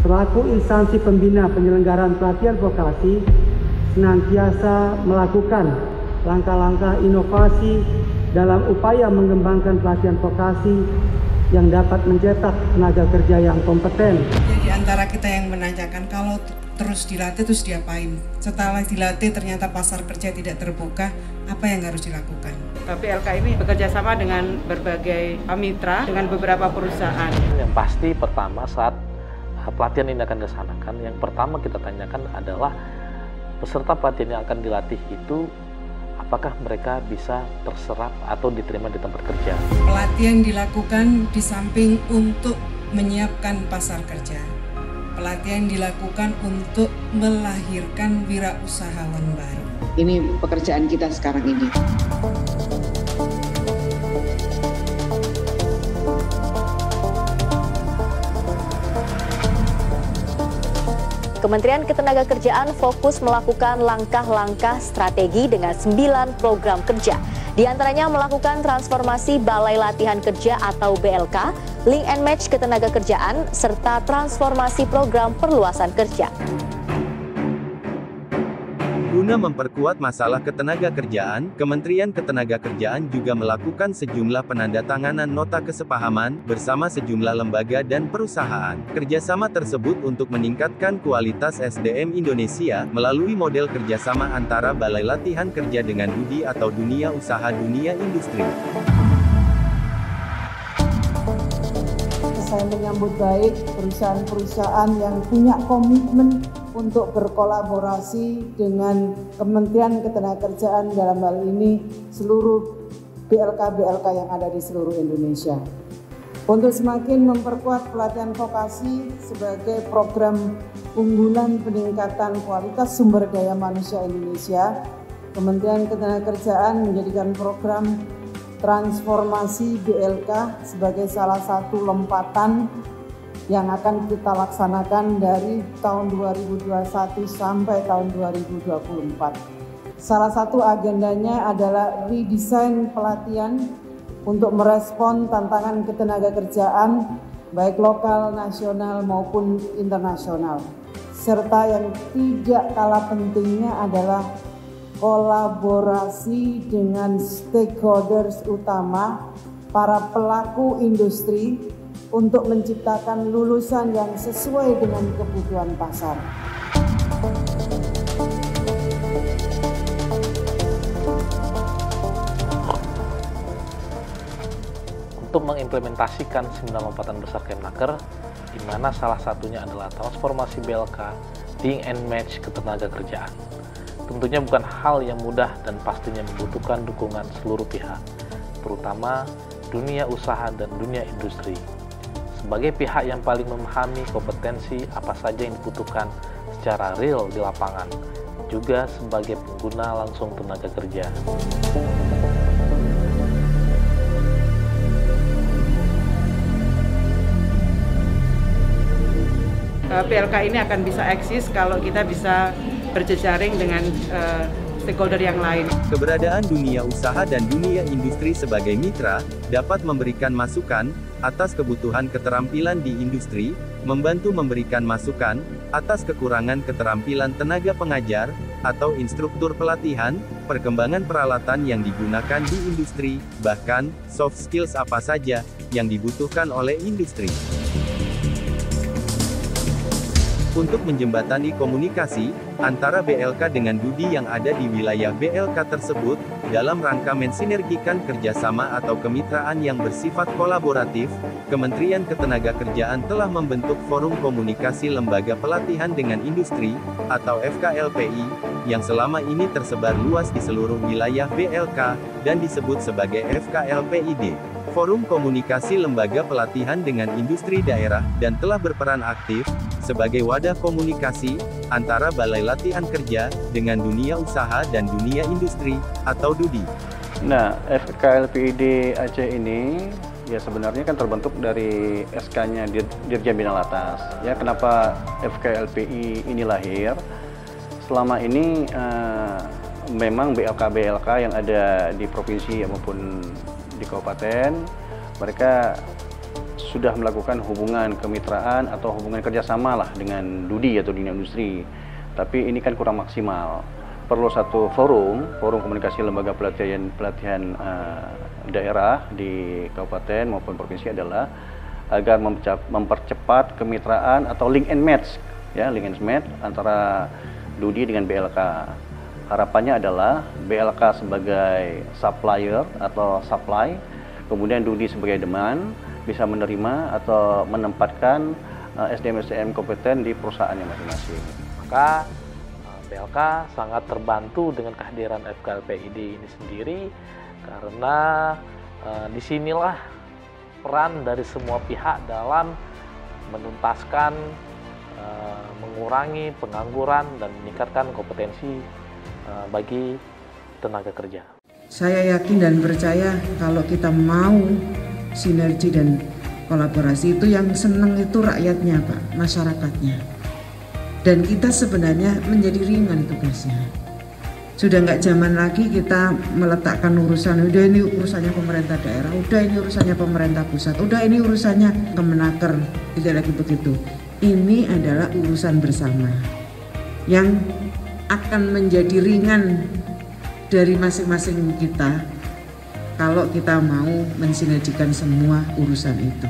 Selaku instansi pembina penyelenggaraan pelatihan vokasi, senantiasa melakukan langkah-langkah inovasi dalam upaya mengembangkan pelatihan vokasi yang dapat mencetak tenaga kerja yang kompeten. Jadi antara kita yang menanyakan kalau terus dilatih terus diapain? Setelah dilatih ternyata pasar kerja tidak terbuka, apa yang harus dilakukan? PLK ini bekerja sama dengan berbagai mitra dengan beberapa perusahaan. Yang pasti pertama saat pelatihan ini akan dilaksanakan, yang pertama kita tanyakan adalah peserta pelatihan yang akan dilatih itu apakah mereka bisa terserap atau diterima di tempat kerja. Pelatihan dilakukan di samping untuk menyiapkan pasar kerja. Pelatihan dilakukan untuk melahirkan wirausahawan baru. Ini pekerjaan kita sekarang ini. Kementerian Ketenagakerjaan fokus melakukan langkah-langkah strategi dengan 9 program kerja. Di antaranya melakukan transformasi Balai Latihan Kerja atau BLK, Link and Match Ketenagakerjaan, serta transformasi program perluasan kerja. Guna memperkuat masalah ketenagakerjaan, Kementerian Ketenagakerjaan juga melakukan sejumlah penandatanganan nota kesepahaman bersama sejumlah lembaga dan perusahaan. Kerjasama tersebut untuk meningkatkan kualitas SDM Indonesia melalui model kerjasama antara Balai Latihan Kerja dengan DUDI atau Dunia Usaha Dunia Industri. Saya menyambut baik perusahaan-perusahaan yang punya komitmen untuk berkolaborasi dengan Kementerian Ketenagakerjaan dalam hal ini seluruh BLK-BLK yang ada di seluruh Indonesia. Untuk semakin memperkuat pelatihan vokasi sebagai program unggulan peningkatan kualitas sumber daya manusia Indonesia, Kementerian Ketenagakerjaan menjadikan program transformasi BLK sebagai salah satu lompatan yang akan kita laksanakan dari tahun 2021 sampai tahun 2024. Salah satu agendanya adalah redesign pelatihan untuk merespon tantangan ketenagakerjaan baik lokal, nasional maupun internasional. Serta yang tidak kalah pentingnya adalah kolaborasi dengan stakeholders utama, para pelaku industri, untuk menciptakan lulusan yang sesuai dengan kebutuhan pasar. Untuk mengimplementasikan 9 lompatan besar Kemnaker, di mana salah satunya adalah transformasi BLK, Link and Match Ketenagakerjaan. Tentunya bukan hal yang mudah dan pastinya membutuhkan dukungan seluruh pihak, terutama dunia usaha dan dunia industri. Sebagai pihak yang paling memahami kompetensi apa saja yang dibutuhkan secara real di lapangan, juga sebagai pengguna langsung tenaga kerja. PLK ini akan bisa eksis kalau kita bisa berjejaring dengan stakeholder yang lain. Keberadaan dunia usaha dan dunia industri sebagai mitra dapat memberikan masukan atas kebutuhan keterampilan di industri, membantu memberikan masukan atas kekurangan keterampilan tenaga pengajar atau instruktur pelatihan, perkembangan peralatan yang digunakan di industri, bahkan soft skills apa saja yang dibutuhkan oleh industri. Untuk menjembatani komunikasi antara BLK dengan DUDI yang ada di wilayah BLK tersebut, dalam rangka mensinergikan kerjasama atau kemitraan yang bersifat kolaboratif, Kementerian Ketenagakerjaan telah membentuk Forum Komunikasi Lembaga Pelatihan dengan Industri, atau FKLPI, yang selama ini tersebar luas di seluruh wilayah BLK, dan disebut sebagai FKLPID. Forum Komunikasi Lembaga Pelatihan dengan Industri Daerah, dan telah berperan aktif sebagai wadah komunikasi antara Balai Latihan Kerja dengan dunia usaha dan dunia industri atau DUDI. Nah, FKLPID Aceh ini ya sebenarnya kan terbentuk dari SK-nya Dirjen Bina Latas. Ya, kenapa FKLPI ini lahir? Selama ini memang BLK-BLK yang ada di provinsi maupun di kabupaten, mereka sudah melakukan hubungan kemitraan atau hubungan kerjasama lah dengan DUDI atau dunia industri. Tapi ini kan kurang maksimal. Perlu satu forum komunikasi lembaga pelatihan daerah di kabupaten maupun provinsi adalah agar mempercepat kemitraan atau link and match, ya, link and match antara DUDI dengan BLK. Harapannya adalah BLK sebagai supplier atau supply, kemudian DUDI sebagai demand, bisa menerima atau menempatkan SDM-SDM kompeten di perusahaannya masing-masing. Maka BLK sangat terbantu dengan kehadiran FKLPID ini sendiri, karena disinilah peran dari semua pihak dalam menuntaskan, mengurangi pengangguran dan meningkatkan kompetensi bagi tenaga kerja. Saya yakin dan percaya kalau kita mau sinergi dan kolaborasi, itu yang seneng itu rakyatnya, Pak, masyarakatnya. Dan kita sebenarnya menjadi ringan tugasnya. Sudah nggak zaman lagi kita meletakkan urusan, udah ini urusannya pemerintah daerah, udah ini urusannya pemerintah pusat, udah ini urusannya Kemenaker, tidak lagi begitu. Ini adalah urusan bersama yang akan menjadi ringan dari masing-masing kita kalau kita mau mensinergikan semua urusan itu.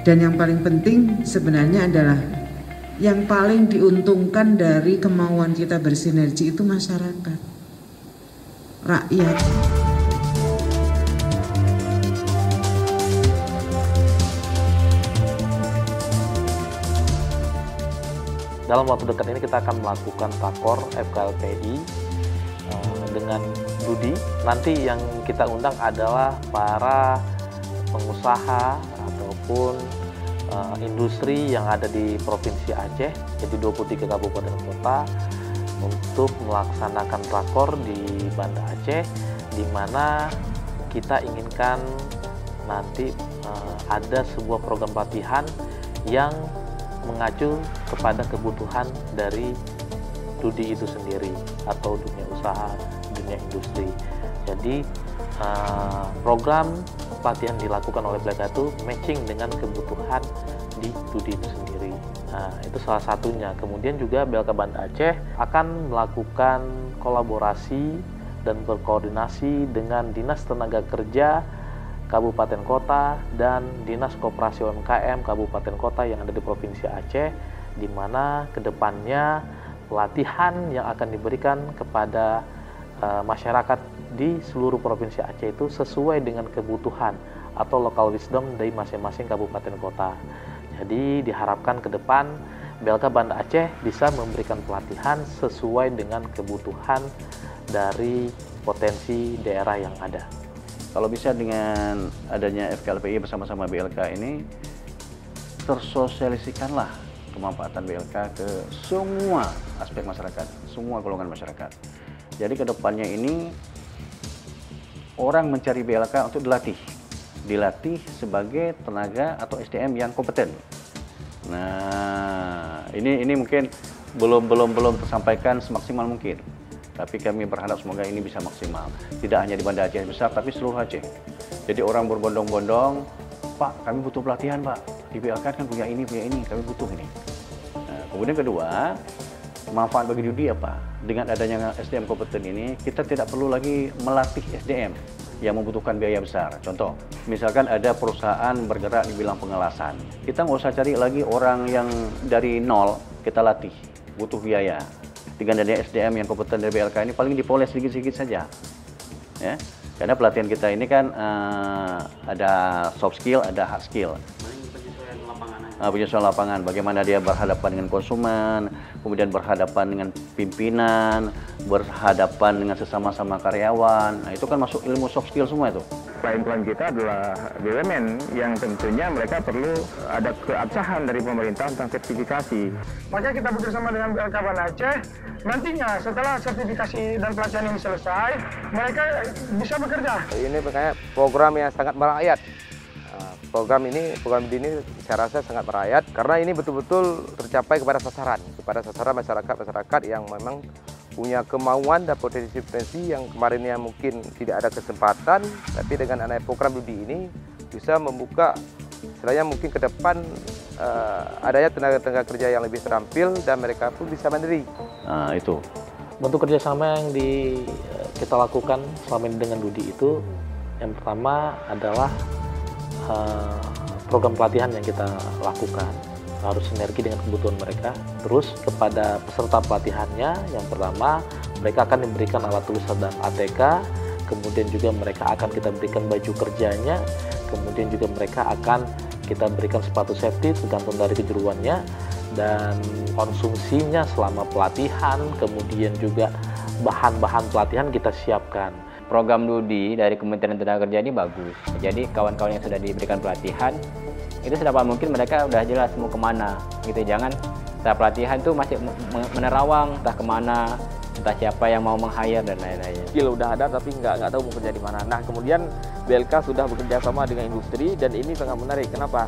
Dan yang paling penting sebenarnya adalah yang paling diuntungkan dari kemauan kita bersinergi itu masyarakat, rakyat. Dalam waktu dekat ini kita akan melakukan rakor FKLPI dengan DUDI. Nanti yang kita undang adalah para pengusaha ataupun industri yang ada di Provinsi Aceh, jadi 23 kabupaten kota, untuk melaksanakan rakor di Banda Aceh, di mana kita inginkan nanti ada sebuah program pelatihan yang mengacu kepada kebutuhan dari DUDI itu sendiri atau dunia usaha, dunia industri. Jadi program pelatihan dilakukan oleh BLK itu matching dengan kebutuhan di DUDI itu sendiri. Nah, itu salah satunya. Kemudian juga BLK Banda Aceh akan melakukan kolaborasi dan berkoordinasi dengan Dinas Tenaga Kerja Kabupaten Kota dan Dinas Koperasi UMKM Kabupaten Kota yang ada di Provinsi Aceh, di mana kedepannya pelatihan yang akan diberikan kepada masyarakat di seluruh Provinsi Aceh itu sesuai dengan kebutuhan atau local wisdom dari masing-masing kabupaten kota. Jadi diharapkan ke depan BLK Banda Aceh bisa memberikan pelatihan sesuai dengan kebutuhan dari potensi daerah yang ada. Kalau bisa dengan adanya FKLPI bersama-sama BLK ini, tersosialisikanlah kemanfaatan BLK ke semua aspek masyarakat, semua golongan masyarakat. Jadi ke depannya ini orang mencari BLK untuk dilatih sebagai tenaga atau SDM yang kompeten. Nah, ini mungkin belum tersampaikan semaksimal mungkin. Tapi kami berharap semoga ini bisa maksimal. Tidak hanya di Banda Aceh besar, tapi seluruh Aceh. Jadi orang berbondong-bondong, Pak, kami butuh pelatihan, Pak. Di BLK kan punya ini, kami butuh ini. Nah, kemudian kedua, manfaat bagi DUDI apa? Dengan adanya SDM kompeten ini, kita tidak perlu lagi melatih SDM yang membutuhkan biaya besar. Contoh, misalkan ada perusahaan bergerak di bidang pengelasan. Kita nggak usah cari lagi orang yang dari nol, kita latih. Butuh biaya. Dengan adanya SDM yang kompeten dari BLK ini paling dipoles sedikit-sedikit saja, ya. Karena pelatihan kita ini kan ada soft skill, ada hard skill. Penyesuaian lapangan, bagaimana dia berhadapan dengan konsumen, kemudian berhadapan dengan pimpinan, berhadapan dengan sesama-sama karyawan. Nah, itu kan masuk ilmu soft skill semua itu. Klien-klien kita adalah BUMN yang tentunya mereka perlu ada keabsahan dari pemerintah tentang sertifikasi. Maka kita bekerjasama dengan BLK Banda Aceh, nantinya setelah sertifikasi dan pelatihan ini selesai, mereka bisa bekerja. Ini kayak program yang sangat merakyat. Program ini saya rasa sangat merakyat karena ini betul-betul tercapai kepada sasaran masyarakat yang memang punya kemauan dan potensi yang kemarinnya mungkin tidak ada kesempatan, tapi dengan adanya program DUDI ini bisa membuka Istilahnya mungkin ke depan adanya tenaga kerja yang lebih terampil dan mereka pun bisa mandiri. Nah, itu. Bentuk kerjasama yang kita lakukan selama ini dengan Dudi itu, yang pertama adalah program pelatihan yang kita lakukan. Harus sinergi dengan kebutuhan mereka. Terus kepada peserta pelatihannya, yang pertama mereka akan diberikan alat tulis dan ATK, kemudian juga mereka akan kita berikan baju kerjanya, kemudian juga mereka akan kita berikan sepatu safety tergantung dari kejuruannya, dan konsumsinya selama pelatihan, kemudian juga bahan-bahan pelatihan kita siapkan. Program Dudi dari Kementerian Tenaga Kerja ini bagus. Jadi kawan-kawan yang sudah diberikan pelatihan, itu sedapat mungkin mereka udah jelas mau kemana. Gitu. Jangan setelah pelatihan tuh masih menerawang, entah kemana, entah siapa yang mau meng-hire dan lain-lain. Skill udah ada tapi nggak tahu mau kerja di mana. Nah, kemudian BLK sudah bekerja sama dengan industri dan ini sangat menarik. Kenapa?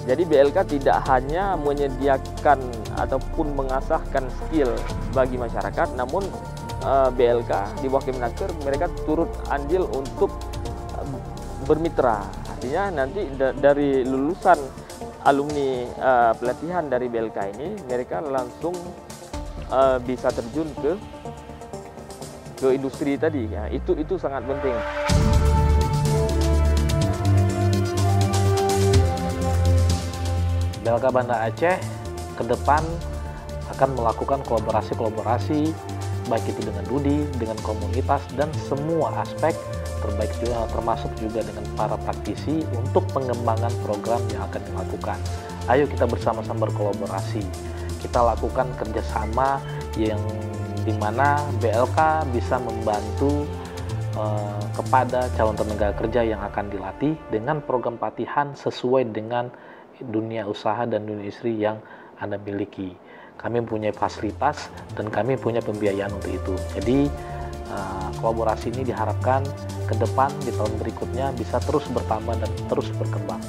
Jadi BLK tidak hanya menyediakan ataupun mengasahkan skill bagi masyarakat, namun BLK di bawah Kemenaker mereka turut andil untuk bermitra. Artinya nanti dari lulusan alumni pelatihan dari BLK ini mereka langsung bisa terjun ke industri tadi. Ya, itu sangat penting. BLK Banda Aceh ke depan akan melakukan kolaborasi baik itu dengan Dudi, dengan komunitas, dan semua aspek terbaik juga, termasuk juga dengan para praktisi untuk pengembangan program yang akan dilakukan. Ayo kita bersama-sama berkolaborasi. Kita lakukan kerjasama yang dimana BLK bisa membantu kepada calon tenaga kerja yang akan dilatih dengan program pelatihan sesuai dengan dunia usaha dan dunia industri yang Anda miliki. Kami punya fasilitas dan kami punya pembiayaan untuk itu. Jadi kolaborasi ini diharapkan ke depan di tahun berikutnya bisa terus bertambah dan terus berkembang.